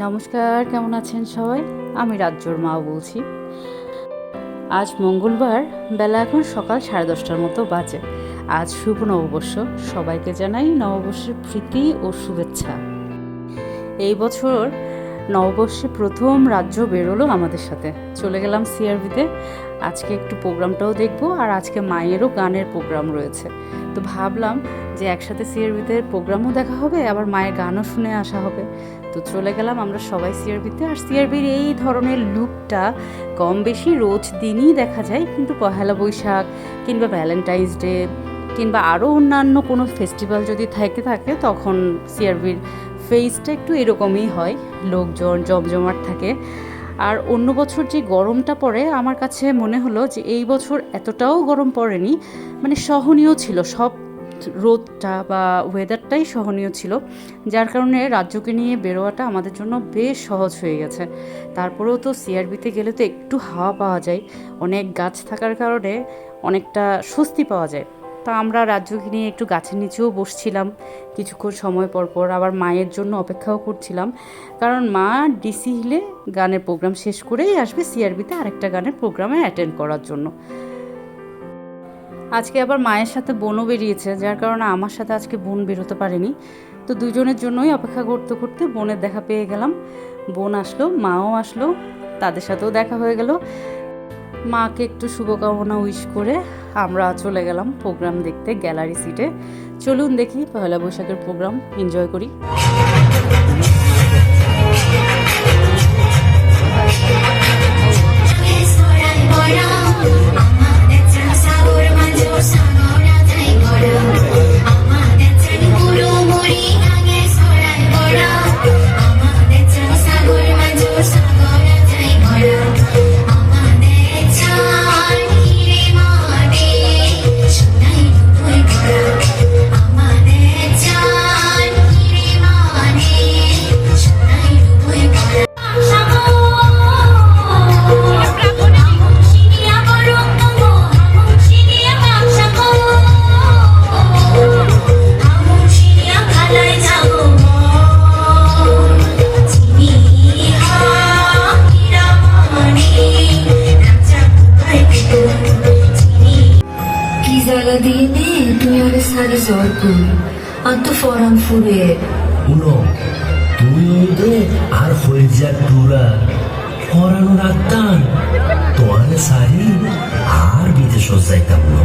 নমস্কার, কেমন আছেন সবাই? আমি রাজ্যর মা বলছি। আজ মঙ্গলবার, বেলা এখন সকাল 10:30টার মতো বাজে। আজ শুভ নববর্ষ। সবাইকে জানাই নববর্ষের প্রীতি ও শুভেচ্ছা। এই বছর নববর্ষে প্রথম রাজ্য বেরোলো আমাদের সাথে। চলে গেলাম সিআরবিতে। আজকে একটু প্রোগ্রামটাও দেখবো, আর আজকে মায়েরও গানের প্রোগ্রাম রয়েছে। তো ভাবলাম যে একসাথে সিআরবিতে প্রোগ্রামও দেখা হবে, আবার মায়ের গানও শুনে আসা হবে। তো চলে গেলাম আমরা সবাই সিআরবিতে। আর সিআরবির এই ধরনের লুকটা কম বেশি রোজ দিনই দেখা যায়, কিন্তু পহেলা বৈশাখ কিংবা ভ্যালেন্টাইন্স ডে কিংবা আরও অন্যান্য কোনো ফেস্টিভ্যাল যদি থাকে তখন সিআরবির ফেসটা একটু এরকমই হয়, লোকজন জমজমাট থাকে। আর অন্য বছর যে গরমটা পড়ে, আমার কাছে মনে হলো যে এই বছর এতটাও গরম পড়েনি, মানে সহনীয় ছিল, সব রোদটা বা ওয়েদারটাই সহনীয় ছিল, যার কারণে রাজ্যকে নিয়ে বেরোয়াটা আমাদের জন্য বেশ সহজ হয়ে গেছে। তারপরেও তো সিআরবিতে গেলে তো একটু হাওয়া পাওয়া যায়, অনেক গাছ থাকার কারণে অনেকটা স্বস্তি পাওয়া যায়। তো আমরা রাজ্যকে নিয়ে একটু গাছের নিচেও বসছিলাম কিছুক্ষণ সময় পর, আবার মায়ের জন্য অপেক্ষাও করছিলাম, কারণ মা ডিসি হিলে গানের প্রোগ্রাম শেষ করেই আসবে সিআরবিতে আরেকটা গানের প্রোগ্রামে অ্যাটেন্ড করার জন্য। আজকে আবার মায়ের সাথে বোনও বেরিয়েছে, যার কারণে আমার সাথে আজকে বোন বেরোতে পারেনি। তো দুজনের জন্যই অপেক্ষা করতে করতে বোনের দেখা পেয়ে গেলাম। বোন আসলো, মাও আসলো, তাদের সাথেও দেখা হয়ে গেল। মাকে একটু শুভকামনা উইশ করে আমরা চলে গেলাম প্রোগ্রাম দেখতে গ্যালারি সিটে। চলুন দেখি পয়লা বৈশাখের প্রোগ্রাম এনজয় করি। আর হয়ে টুরা পরানো রাখতাম তোমার শাড়ি আর বিদেশ যাইতাম না।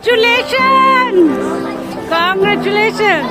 Congratulation, congratulation.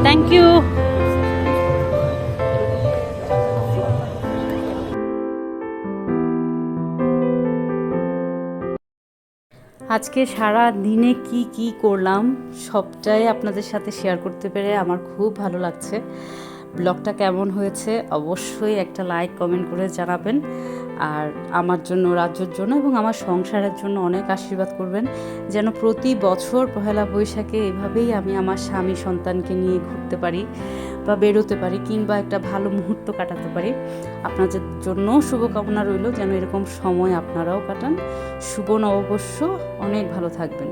Thank you. আজকে সারা দিনে কি কি করলাম সবটাই আপনাদের সাথে শেয়ার করতে পেরে আমার খুব ভালো লাগছে। ব্লগটা কেমন হয়েছে অবশ্যই একটা লাইক কমেন্ট করে জানাবেন। আর আমার জন্য, রাজ্যর জন্য এবং আমার সংসারের জন্য অনেক আশীর্বাদ করবেন, যেন প্রতি বছর পহেলা বৈশাখে এভাবেই আমি আমার স্বামী সন্তানকে নিয়ে ঘুরতে পারি বা বেরোতে পারি, কিংবা একটা ভালো মুহূর্ত কাটাতে পারি। আপনাদের জন্য শুভকামনা রইল যেন এরকম সময় আপনারাও কাটান। শুভ নববর্ষ, অনেক ভালো থাকবেন।